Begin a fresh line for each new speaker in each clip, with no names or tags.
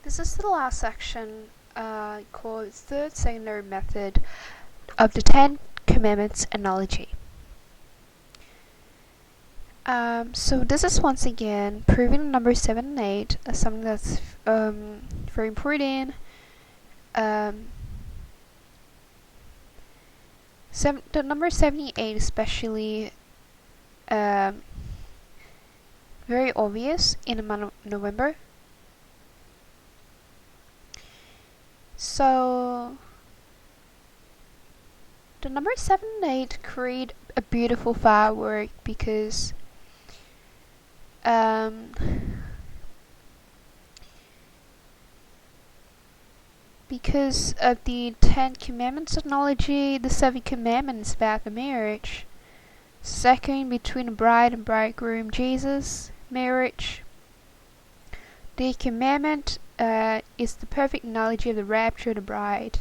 This is the last section called Third Secondary Method of the Ten Commandments Analogy. So this is once again proving number 7 and 8 as something that's very important. The number 78 especially very obvious in the month of November. So the number 7 and 8 create a beautiful firework because of the 10 Commandments analogy. The 7 Commandments about the marriage, second between the bride and bridegroom, Jesus, marriage. The commandment is the perfect analogy of the rapture of the bride,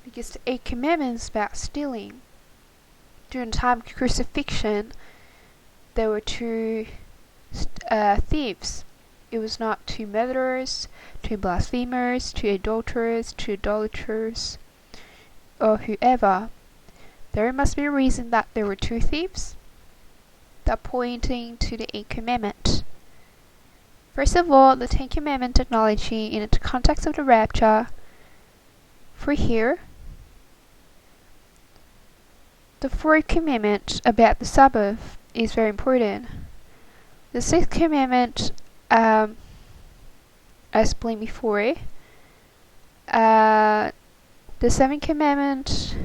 because the 8 commandments about stealing. During the time of crucifixion, there were 2 thieves. It was not 2 murderers, 2 blasphemers, 2 adulterers, 2 idolaters, or whoever. There must be a reason that there were 2 thieves, that pointing to the 8th commandment. First of all, the 10 Commandment analogy in the context of the rapture. For here, the 4th commandment about the Sabbath is very important. The 6th commandment, as explained before, the 7th commandment,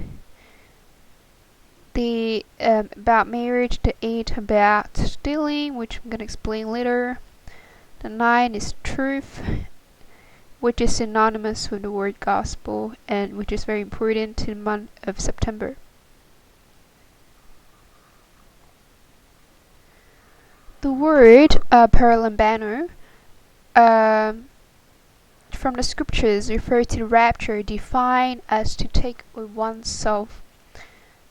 the about marriage, the 8 about stealing, which I'm going to explain later. The 9 is truth, which is synonymous with the word gospel and which is very important to the month of September. The word paralambano from the scriptures refer to the rapture, defined as to take with oneself.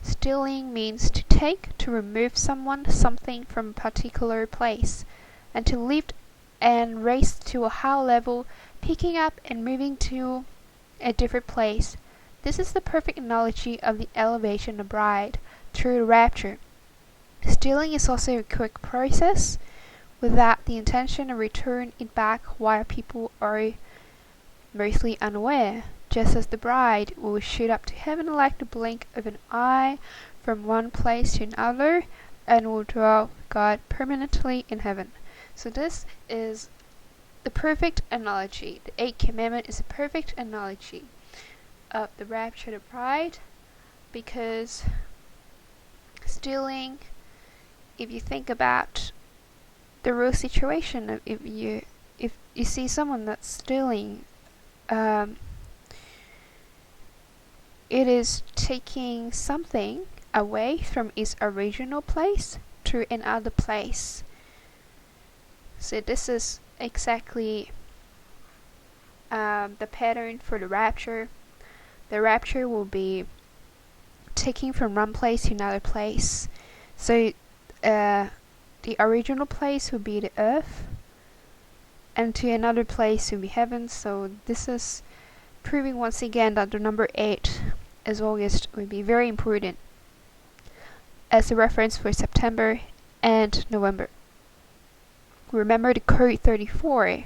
Stealing means to take, to remove someone, something from a particular place, and to lift and raise to a high level, picking up and moving to a different place. This is the perfect analogy of the elevation of the bride through the rapture. Stealing is also a quick process without the intention of return it back while people are mostly unaware, just as the bride will shoot up to heaven like the blink of an eye from one place to another and will dwell with God permanently in heaven. So this is the perfect analogy. The 8th commandment is a perfect analogy of the rapture of the bride, because stealing, if you think about the real situation of if you see someone that's stealing, it is taking something away from its original place to another place. So this is exactly the pattern for the rapture. The rapture will be taking from one place to another place. So the original place will be the earth, and to another place will be heaven. So this is proving once again that the number 8 as August will be very important as a reference for September and November. Remember the code 34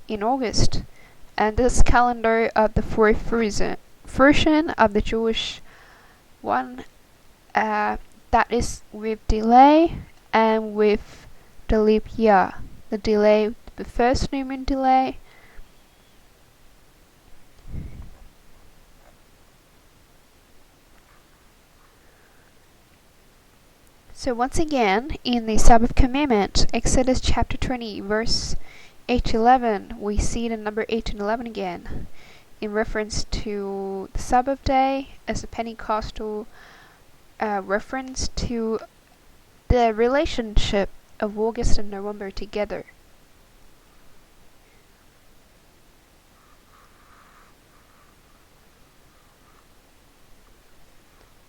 in August, and this calendar of the 4th version of the Jewish one, that is with delay and with the leap year. The delay, the first new moon delay, so once again, in the Sabbath commandment, Exodus chapter 20, verse 8 to 11, we see the number 8 and 11 again, in reference to the Sabbath day as a Pentecostal reference to the relationship of August and November together.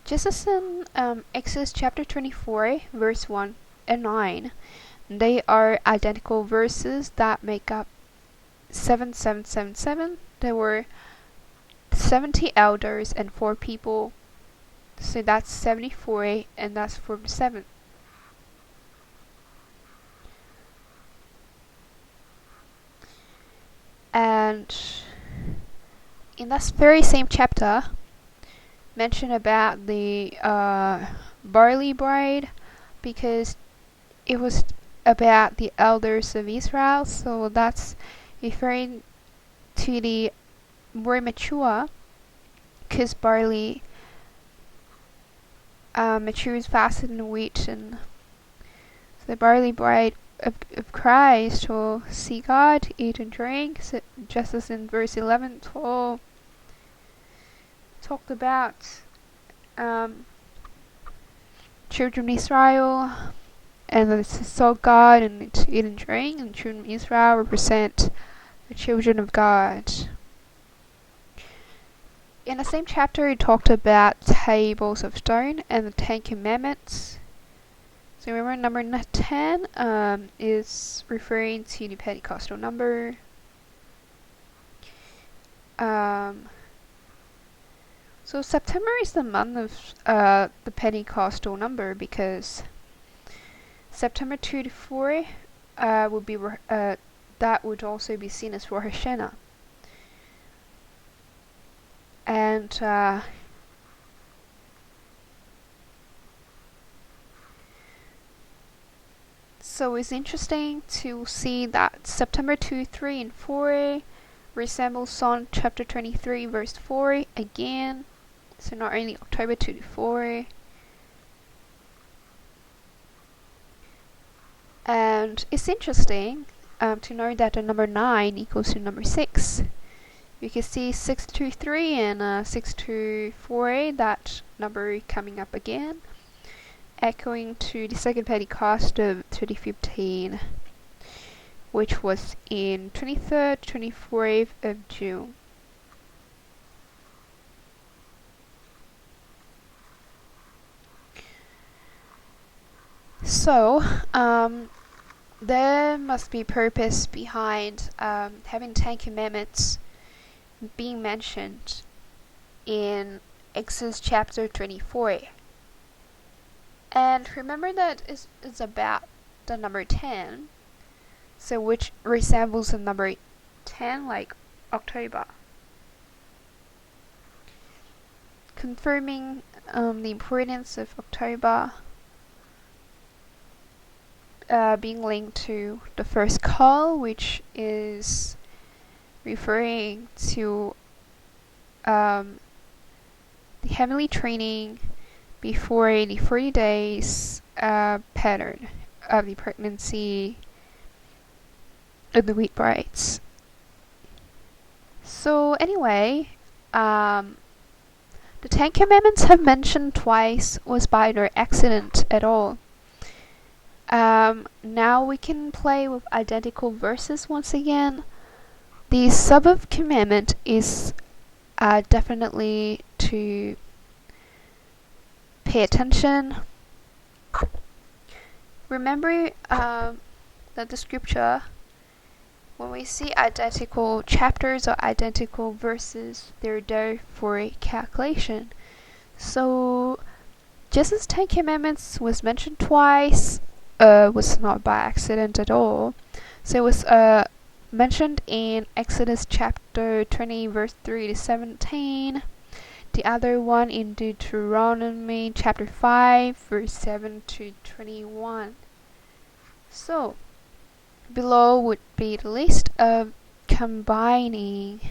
Just as in Exodus chapter 24, verse 1 and 9, they are identical verses that make up 7777, there were 70 elders and 4 people. So that's 74, and that's 47. And in that very same chapter, mention about the barley bride, because it was about the elders of Israel, so that's referring to the more mature, because barley matures faster than wheat, and the barley bride of Christ will see God, eat and drink, so just as in verse 11, 12 talked about children of Israel, and they saw God and eat and drink, and children of Israel represent the children of God. In the same chapter, it talked about tables of stone and the 10 Commandments. So remember, number 10 is referring to the Pentecostal number. So September is the month of the Pentecostal number, because September 2 to 4 would be that would also be seen as Rosh Hashanah. And so it's interesting to see that September 2, 3, and 4 resemble Psalm chapter 23, verse 4 again. So not only October 2 to 4. And it's interesting to know that the number 9 equals to number 6. You can see 623 and 624, that number coming up again, echoing to the second Pentecost of 2015, which was in 23rd, 24th of June. So, there must be purpose behind having 10 Commandments being mentioned in Exodus chapter 24. And remember that it's about the number 10, so which resembles the number 10, like October. Confirming the importance of October being linked to the first call, which is referring to the heavenly training before the 40 days pattern of the pregnancy of the wheat brides. So anyway, the 10 Commandments have mentioned twice was by no accident at all. Now we can play with identical verses once again. The seventh commandment is definitely to pay attention. Remember that the scripture, when we see identical chapters or identical verses, they're there for a calculation. So just as 10 Commandments was mentioned twice, was not by accident at all. So it was mentioned in Exodus chapter 20 verse 3 to 17. The other one in Deuteronomy chapter 5 verse 7 to 21. So below would be the list of combining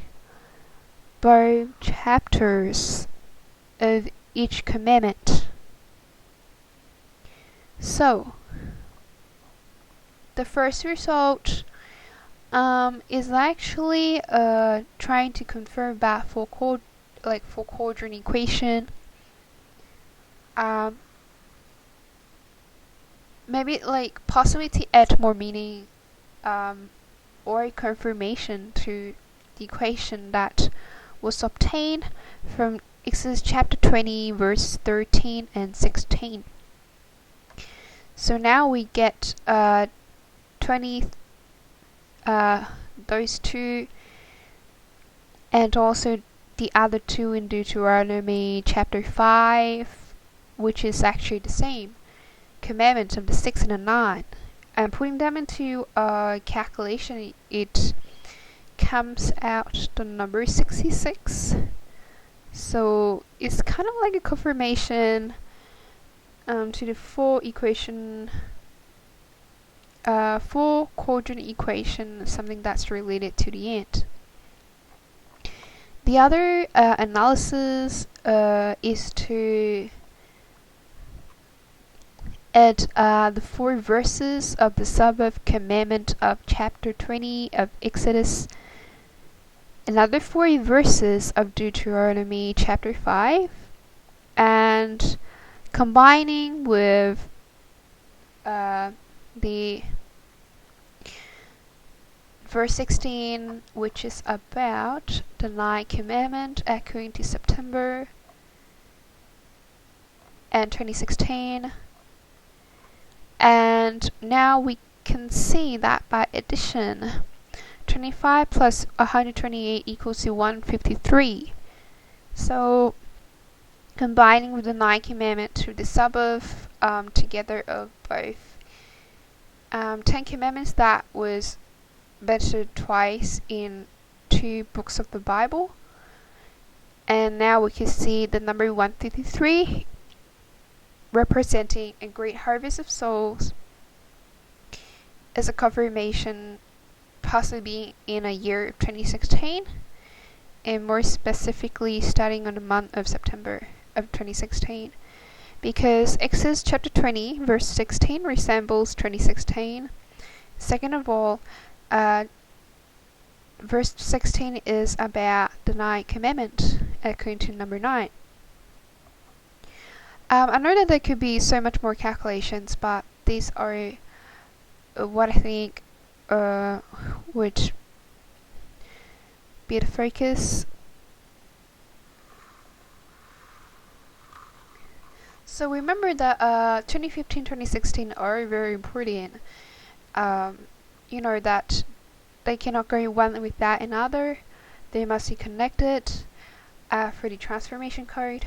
both chapters of each commandment. So the first result is actually trying to confirm that four quadrant equation. Maybe possibly to add more meaning or confirmation to the equation that was obtained from Exodus chapter 20 verse 13 and 16. So now we get 20. those two, and also the other two in Deuteronomy chapter 5, which is actually the same commandments of the 6 and the 9. And putting them into a calculation, it comes out the number 66. So it's kind of like a confirmation to the four quadrant equation, something that's related to the end. The other analysis is to add the 4 verses of the Sabbath commandment of chapter 20 of Exodus, another 4 verses of Deuteronomy chapter 5, and combining with the verse 16, which is about the 9th commandment according to September and 2016. And now we can see that by addition, 25 plus 128 equals to 153. So combining with the 9th commandment to the Sabbath, together of both 10 commandments that was mentioned twice in 2 books of the Bible, and now we can see the number 153 representing a great harvest of souls as a confirmation, possibly in a year of 2016, and more specifically starting on the month of September of 2016, because Exodus chapter 20 verse 16 resembles 2016. Second of all, verse 16 is about the 9th commandment according to number 9. I know that there could be so much more calculations, but these are what I think would be the focus. So remember that 2015-2016 are very important. You know that they cannot go one without another. They must be connected for the transformation code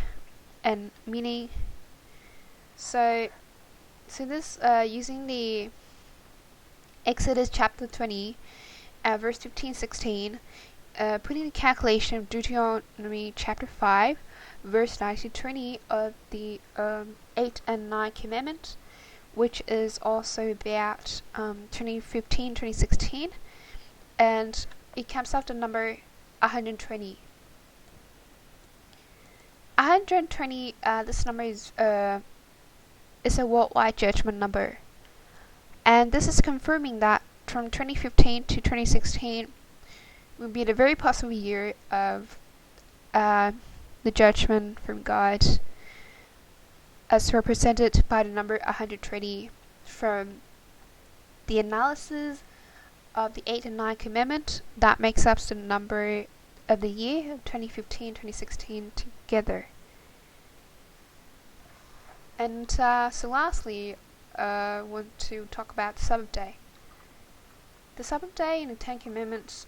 and meaning. So this using the Exodus chapter 20, verse 15-16, putting the calculation of Deuteronomy chapter 5, verse 19-20 of the 8 and 9 commandments, which is also about 2015-2016, and it comes out the number 120. 120. This number is a worldwide judgment number, and this is confirming that from 2015 to 2016 will be the very possible year of the judgment from God, as represented by the number 120 from the analysis of the 8 and 9 commandment. That makes up the number of the year of 2015-2016 together. And so lastly, I want to talk about the Sabbath day. The Sabbath day in the 10 commandments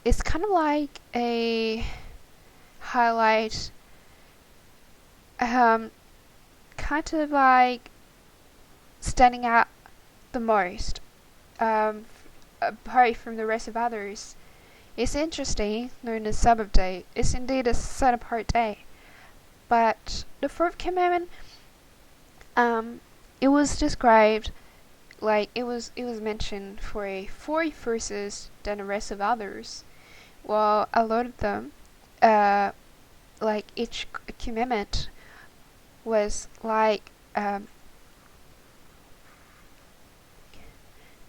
is kind of like a highlight, kind of like standing out the most, apart from the rest of others. It's interesting, knowing the Sabbath day is indeed a set apart day, but the 4th commandment, it was described like it was mentioned for 4 verses than the rest of others. Well, a lot of them, like each commandment was like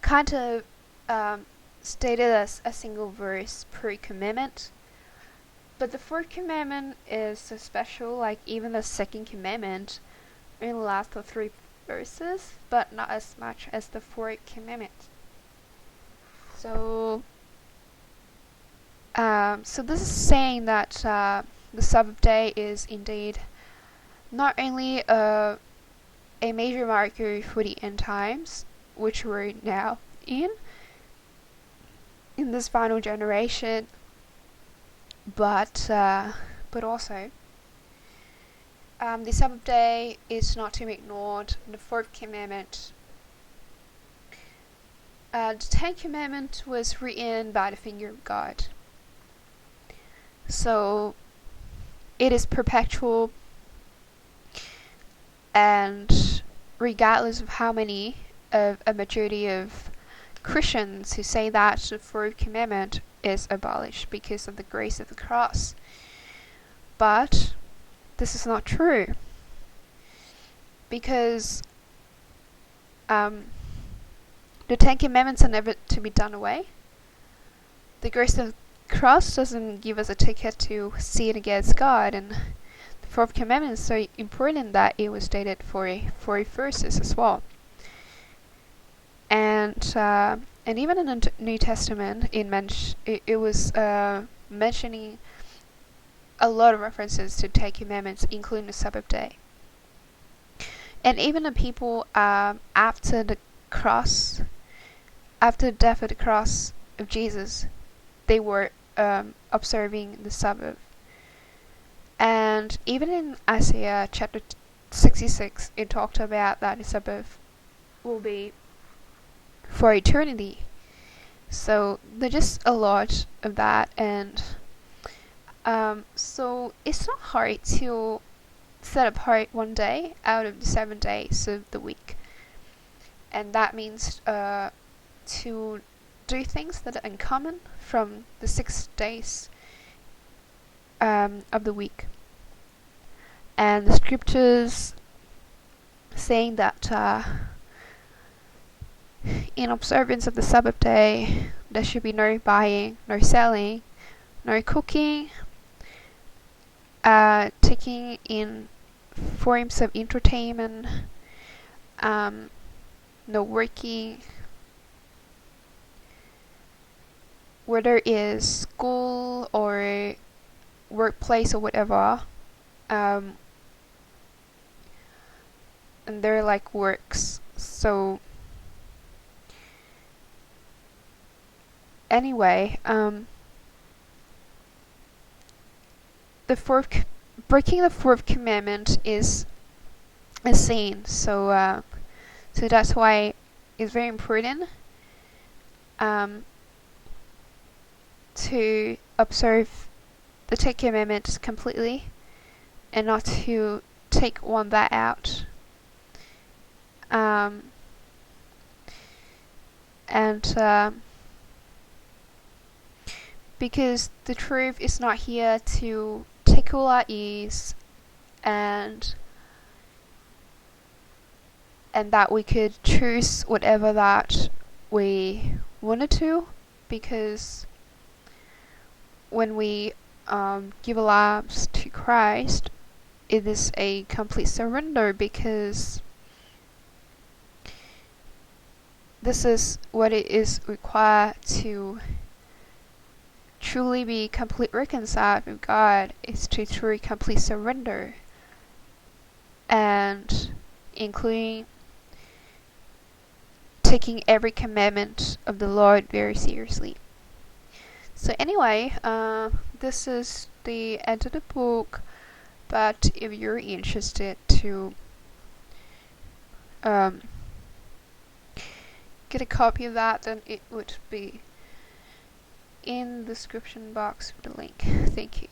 kind of stated as a single verse per commandment. But the 4th commandment is so special, like even the 2nd commandment only lasts for 3 verses, but not as much as the 4th commandment. So this is saying that the Sabbath day is indeed not only a major marker for the end times, which we're now in, in this final generation, but also the Sabbath day is not to be ignored. The fourth commandment, the 10th commandment was written by the finger of God, so it is perpetual, and regardless of how many of a majority of Christians who say that the fourth commandment is abolished because of the grace of the cross. But this is not true, because the 10 commandments are never to be done away. The grace of the cross doesn't give us a ticket to sin against God, and the fourth commandment is so important that it was stated for 40 verses as well. And even in the New Testament, it was mentioning a lot of references to 10 commandments, including the Sabbath day. And even the people after the death of the cross of Jesus, they were observing the Sabbath. And even in Isaiah chapter 66, it talked about that the Sabbath will be for eternity. So there's just a lot of that, and so it's not hard to set apart one day out of the 7 days of the week, and that means to do things that are uncommon from the 6 days of the week. And the scriptures saying that in observance of the Sabbath day, there should be no buying, no selling, no cooking, taking in forms of entertainment, no working, whether it is school or workplace or whatever, and they're like works. So anyway, breaking the fourth commandment is a sin. So that's why it's very important to observe the 10 commandments completely, and not to take one that out. Because the truth is not here to tickle our ears, and that we could choose whatever that we wanted to, because when we give our lives to Christ, it is a complete surrender, because this is what it is required to truly be complete reconciled with God, is to truly complete surrender, and including taking every commandment of the Lord very seriously. So anyway, this is the end of the book, but if you're interested to get a copy of that, then it would be in the description box with the link. Thank you.